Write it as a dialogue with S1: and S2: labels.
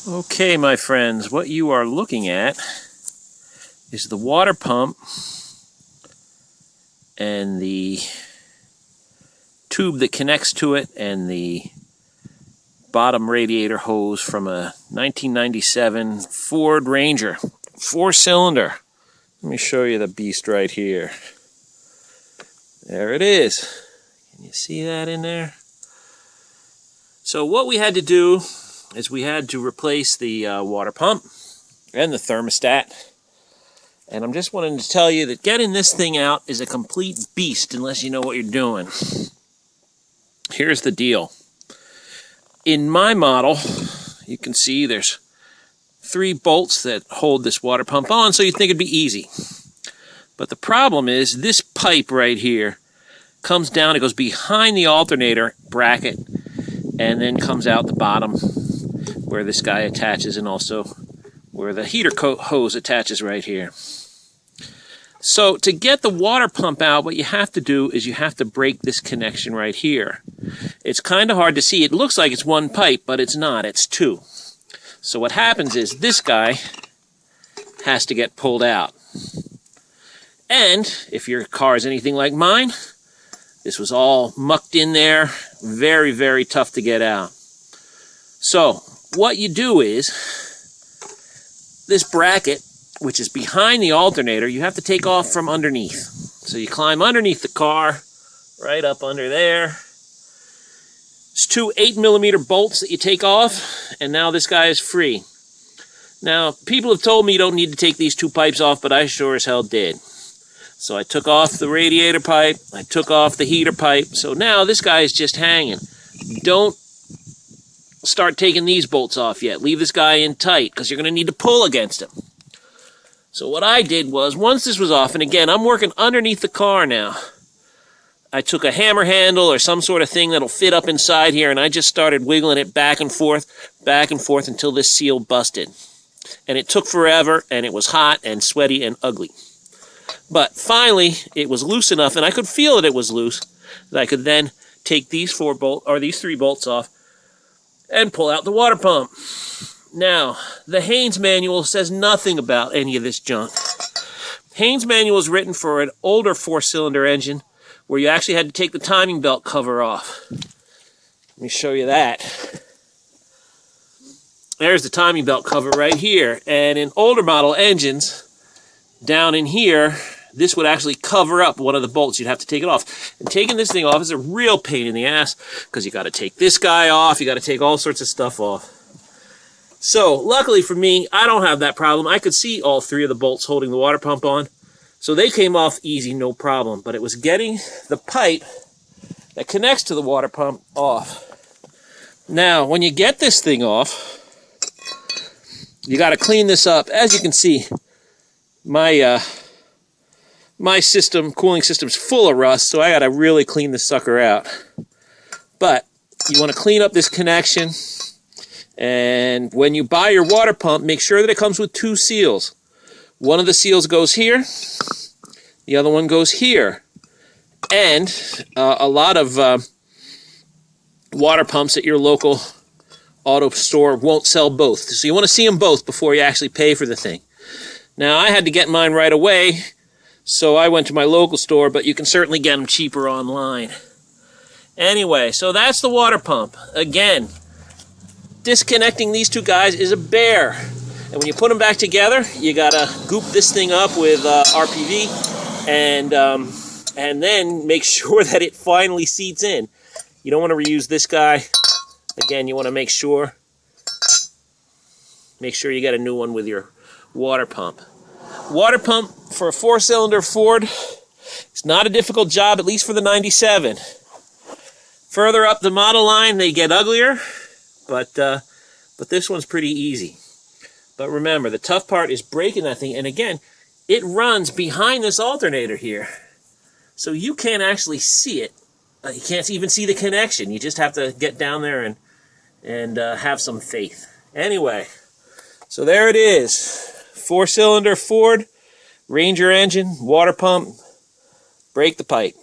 S1: Okay, my friends, what you are looking at is the water pump and the tube that connects to it and the bottom radiator hose from a 1997 Ford Ranger, 4-cylinder. Let me show you the beast right here. There it is. Can you see that in there? So what we had to do is we had to replace the water pump and the thermostat. And I'm just wanting to tell you that getting this thing out is a complete beast unless you know what you're doing. Here's the deal. In my model, you can see there's 3 bolts that hold this water pump on, so you'd think it'd be easy. But the problem is this pipe right here comes down, it goes behind the alternator bracket, and then comes out the bottom where this guy attaches, and also where the heater hose attaches right here. So to get the water pump out, what you have to do is you have to break this connection right here. It's kind of hard to see. It looks like it's 1 pipe, but it's not. It's 2. So what happens is this guy has to get pulled out. And if your car is anything like mine, this was all mucked in there. Very, very tough to get out. So what you do is this bracket, which is behind the alternator, you have to take off from underneath. So you climb underneath the car, right up under there. It's 2 8mm bolts that you take off, and now this guy is free. Now, people have told me you don't need to take these 2 pipes off, but I sure as hell did. So I took off the radiator pipe, I took off the heater pipe, so now this guy is just hanging. Don't start taking these bolts off yet. Leave this guy in tight, because you're going to need to pull against him. So what I did was, once this was off, and again, I'm working underneath the car now, I took a hammer handle or some sort of thing that'll fit up inside here, and I just started wiggling it back and forth until this seal busted. And it took forever, and it was hot and sweaty and ugly. But finally, it was loose enough, and I could feel that it was loose, that I could then take these 3 bolts off and pull out the water pump. Now, the Haynes manual says nothing about any of this junk. Haynes manual is written for an older 4-cylinder engine where you actually had to take the timing belt cover off. Let me show you that. There's the timing belt cover right here. And in older model engines, down in here, this would actually cover up one of the bolts. You'd have to take it off. And taking this thing off is a real pain in the ass because you got to take this guy off. You got to take all sorts of stuff off. So, luckily for me, I don't have that problem. I could see all 3 of the bolts holding the water pump on. So they came off easy, no problem. But it was getting the pipe that connects to the water pump off. Now, when you get this thing off, you got to clean this up. As you can see, my cooling system's full of rust, so I got to really clean this sucker out. But you want to clean up this connection. And when you buy your water pump, make sure that it comes with 2 seals. One of the seals goes here, the other one goes here. And a lot of water pumps at your local auto store won't sell both. So you want to see them both before you actually pay for the thing. Now, I had to get mine right away, so I went to my local store, but you can certainly get them cheaper online. Anyway, so that's the water pump. Again, disconnecting these 2 guys is a bear. And when you put them back together, you gotta goop this thing up with RPV and then make sure that it finally seats in. You don't want to reuse this guy. Again, you want to make sure you get a new one with your water pump. Water pump for a 4-cylinder Ford, it's not a difficult job, at least for the 97. Further up the model line, they get uglier. But this one's pretty easy. But remember, the tough part is breaking that thing. And again, it runs behind this alternator here. So you can't actually see it. You can't even see the connection. You just have to get down there and have some faith. Anyway, so there it is. 4-cylinder Ford, Ranger engine, water pump, break the pipe.